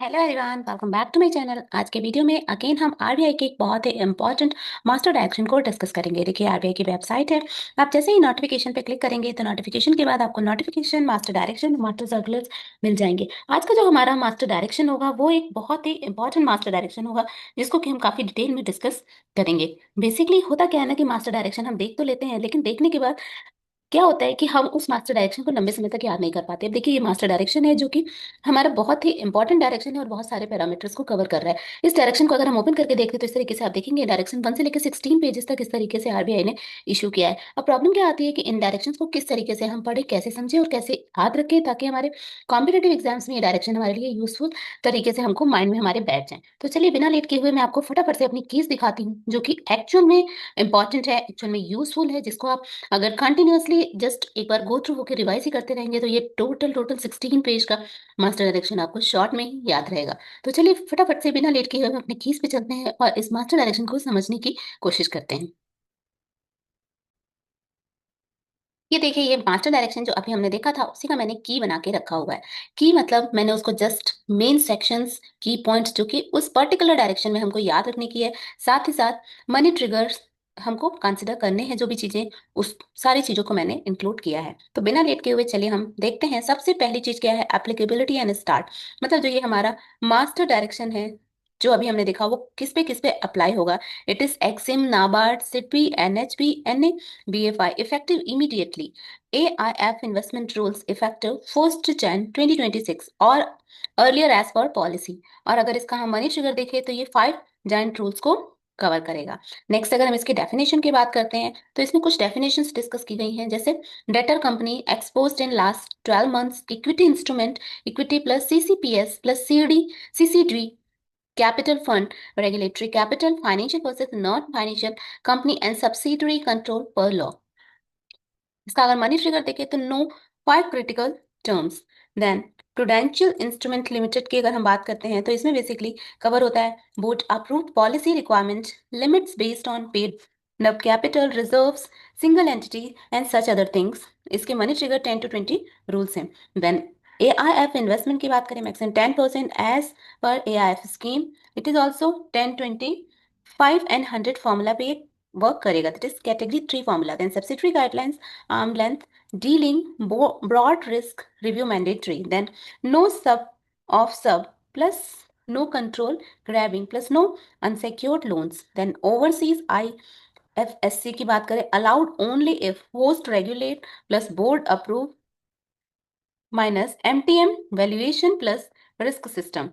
Hello everyone, welcome back to my channel. आज के video में अगेन हम आरबीआई के एक बहुत ही इंपॉर्टेंट मास्टर डायरेक्शन को डिस्कस करेंगे। देखिए, आरबीआई की वेबसाइट है। आप जैसे ही नोटिफिकेशन पे क्लिक करेंगे तो नोटिफिकेशन के बाद आपको notification, master direction, master circulars मिल जाएंगे। आज का जो हमारा मास्टर डायरेक्शन होगा वो एक बहुत ही इंपॉर्टेंट मास्टर डायरेक्शन होगा, जिसको कि हम काफी डिटेल में डिस्कस करेंगे। बेसिकली होता क्या है ना कि मास्टर डायरेक्शन हम देख तो लेते हैं, लेकिन देखने के बाद क्या होता है कि हम उस मास्टर डायरेक्शन को लंबे समय तक याद नहीं कर पाते। अब देखिए, ये मास्टर डायरेक्शन है जो कि हमारा बहुत ही इंपॉर्टेंट डायरेक्शन है और बहुत सारे पैरामीटर्स को कवर कर रहा है। इस डायरेक्शन को अगर हम ओपन करके देखते हैं तो इस तरीके से आप देखेंगे, डायरेक्शन 1 से लेकर 16 पेजेस तक इस तरीके से आरबीआई ने इशू किया है। अब प्रॉब्लम क्या आती है कि इन डायरेक्शन को किस तरीके से हम पढ़े, कैसे समझे और कैसे याद रखें, ताकि हमारे कॉम्पिटेटिव एग्जाम्स में ये डायरेक्शन हमारे लिए यूजफुल तरीके से हमको माइंड में हमारे बैठ जाए। तो चलिए, बिना लेट किए हुए मैं आपको फटाफट से अपनी कीज दिखाती हूँ, जो कि एक्चुअल में इंपॉर्टेंट है, एक्चुअल में यूजफुल है, जिसको आप अगर कंटिन्यूअसली जस्ट एक बार गो थ्रू होकर रिवाइज ही करते रहेंगे तो ये टोटल 16 पेज का मास्टर डायरेक्शन आपको शॉर्ट में ही याद रहेगा। तो चलिए, फटाफट से बिना लेट किए हुए अपने कीज पे चलते हैं और इस मास्टर डायरेक्शन को समझने की कोशिश करते हैं। ये देखिए, ये मास्टर डायरेक्शन जो अभी हमने देखा था उसी का मैंने की बना के रखा हुआ है। की मतलब मैंने उसको जस्ट मेन सेक्शंस, की पॉइंट्स जो कि उस पर्टिकुलर डायरेक्शन में हमको याद रखने की है, साथ ही साथ मनी ट्रिगर्स हमको कंसिडर करने हैं, जो भी चीजें, उस सारी चीजों को मैंने इंक्लूड किया है। तो बिना लेट के हुए चलिए हम देखते हैं। सबसे पहली चीज क्या है, एप्लीकेबिलिटी एंड स्टार्ट। मतलब जो ये हमारा मास्टर डायरेक्शन है जो अभी हमने देखा, वो किस पे अप्लाई होगा। It is EXIM, NABARD, SIDBI, NHB, NA, BFI effective immediately. AIF investment rules effective 1st Jan 2026 और earlier as per policy। और अगर इसका हम मनी ट्रिगर देखें तो ये 5 जाइंट रूल्स को कवर करेगा। नेक्स्ट, अगर हम इसकी डेफिनेशन की बात करते हैं तो इसमें कुछ डेफिनेशंस डिस्कस की गई हैं, जैसे debtor company exposed in last 12 months, equity instrument, equity plus CCPS plus CD, CCD, capital fund, regulatory capital, financial versus non-financial company and subsidiary control per law। इसका अगर मनी ट्रिगर देखें तो no 5 critical terms. Then prudential instrument limited की अगर हम बात करते हैं तो इसमें बेसिकली कवर होता है board approved policy requirement, limits based on paid नब capital reserves, single entity and such other things. इसके मनी ट्रिगर 10 to 20 रूल्स हैं। देन AIF इन्वेस्टमेंट की बात करें, मैक्सिमम 10% एज पर AIF scheme. It is also 10, 20, 5 and 100 formula पे work करेगा, that is category 3 formula. Then subsidiary guidelines, arm length dealing, broad risk review mandatory, then no sub plus no control grabbing plus no unsecured loans। then overseas IFSC की बात करें, allowed only if host regulate plus board approve minus MTM valuation plus risk system।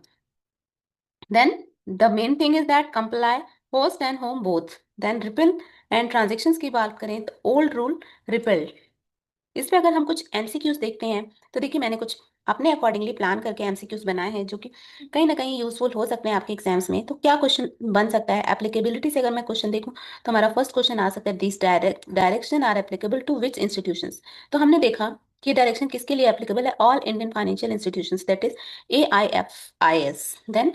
then the main thing is that comply host and home both। then repeal and transactions की बात करें तो old rule repealed। इस पे अगर हम कुछ MCQs देखते हैं तो देखिए, मैंने कुछ अपने अकॉर्डिंगली प्लान करके एमसीक्यूज बनाए हैं, जो कि कहीं ना कहीं यूजफुल हो सकते हैं आपके एग्जाम्स में। तो क्या क्वेश्चन बन सकता है एप्लीकेबिलिटी से, अगर मैं क्वेश्चन देखूं तो हमारा फर्स्ट क्वेश्चन आ सकता है, this direction are applicable to which institutions. तो हमने देखा कि डायरेक्शन किसके लिए एप्लीकेबल है, all Indian financial institutions, that is AIFIs। Then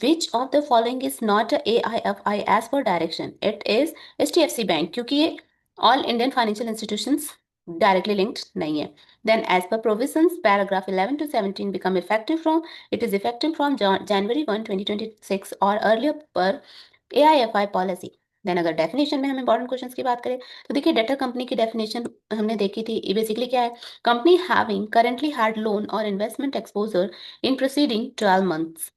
which of the following is not AIFI as per direction, it is HDFC bank, क्योंकि ये all Indian financial institutions directly linked नहीं है। Then as per provisions paragraph 11 to 17 become effective from, it is effective from January 1 2026 और earlier पर AIFI policy. Then अगर definition में हम important questions की बात करें तो देखिए, डेटर कंपनी की डेफिनेशन हमने देखी थी। ये बेसिकली क्या है, company having currently had loan और investment exposure in proceeding 12 months।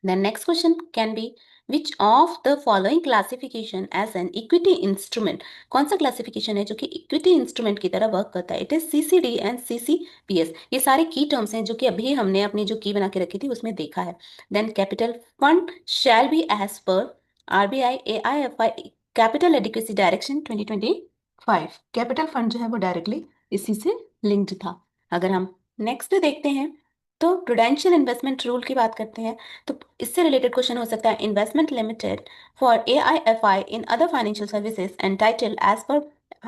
then next question can be, which of the following classification as an equity instrument, कौन सा क्लासिफिकेशन है जो कि इक्विटी इंस्ट्रूमेंट की तरह वर्क करता है। It is CCD and CCPS। ये सारे की टर्म्स हैं जो कि अभी हमने अपनी जो की बना के रखी थी उसमें देखा है। Then capital fund shall be as per RBI AIFI capital adequacy direction 2025। Capital fund जो है वो डायरेक्टली इसी से लिंक्ड था। अगर हम नेक्स्ट देखते हैं तो प्रूडेंशियल इन्वेस्टमेंट रूल की बात करते हैं, तो इससे रिलेटेड क्वेश्चन हो सकता है, investment limited for AIFI in other financial services and title as per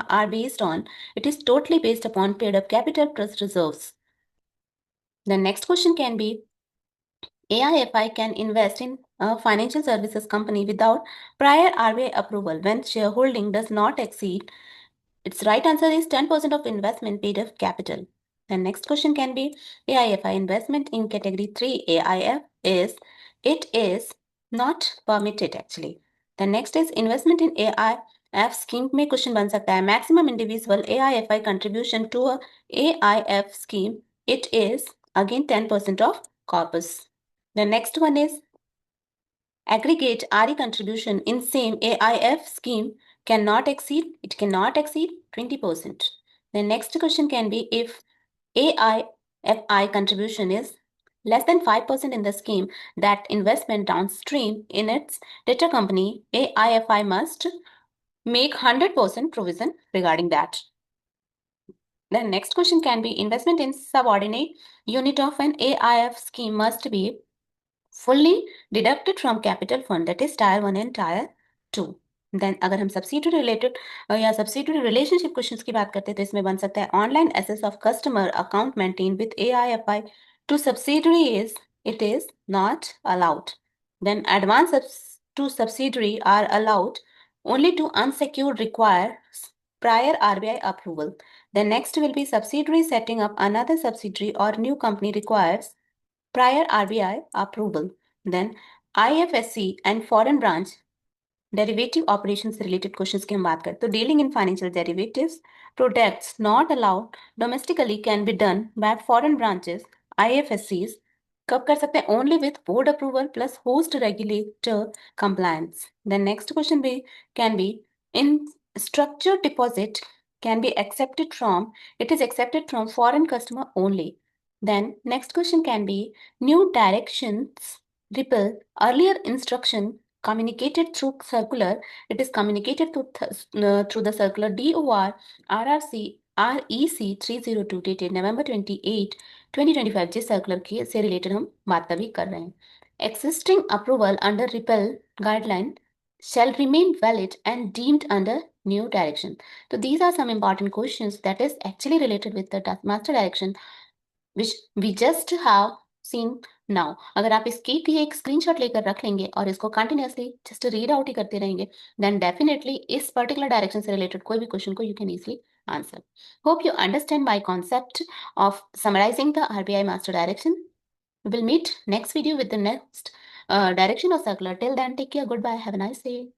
are based on, it is totally based upon paid up capital plus reserves. The next question can be, AIFI can invest in a financial services company without prior RBI approval when shareholding does not exceed, its right answer is 10% of investment paid up capital। The next question can be, AIFI investment in category 3 AIF is it is not permitted actually. The next is investment in AIF scheme में question बन सकता है maximum individual AIFI contribution to a AIF scheme. It is again 10% of corpus. The next one is aggregate RE contribution in same AIF scheme cannot exceed 20%. The next question can be if AIFI contribution is less than 5% in the scheme, that investment downstream in its debtor company, AIFI must make 100% provision regarding that. The next question can be investment in subordinate unit of an AIF scheme must be fully deducted from capital fund, that is tier 1 and tier 2. Then अगर हम subsidiary related या subsidiary relationship questions की बात करते हैं तो इसमें बन सकता है online access of customer account maintain with AIFI to subsidiary it is not allowed. Then advance to subsidiary are allowed only to unsecured requires prior RBI approval. The next will be subsidiary setting up another subsidiary or new company requires prior RBI approval. Then IFSC and foreign branch derivative operations से related questions की हम बात करें तो dealing in financial derivatives products not allowed domestically can be done by foreign branches IFSCs. कब कर सकते हैं? Only with board approval plus host regulator compliance. The next question can be in structured deposit can be accepted from, it is accepted from foreign customer only. Then next question can be new directions repel earlier instruction communicated through circular. It is communicated through the circular DOR RRC REC 302 dated November 28 2025 जिस circular की से related हम बात अभी कर रहे हैं. Existing approval under repeal guideline shall remain valid and deemed under new direction. So these are some important questions that is actually related with the master direction which we just have seen now. अगर आप इसकी भी एक screenshot लेकर रख लेंगे और इसको कंटिन्यूअसली जस्ट रीड आउट ही करते रहेंगे देन डेफिनेटली इस पर्टिकुलर डायरेक्शन से रिलेटेड कोई भी क्वेश्चन को you can easily answer. Hope you understand my concept of summarizing the RBI master direction. We will meet next video with the next direction or circular. Till then, take care. Goodbye. Have a nice day.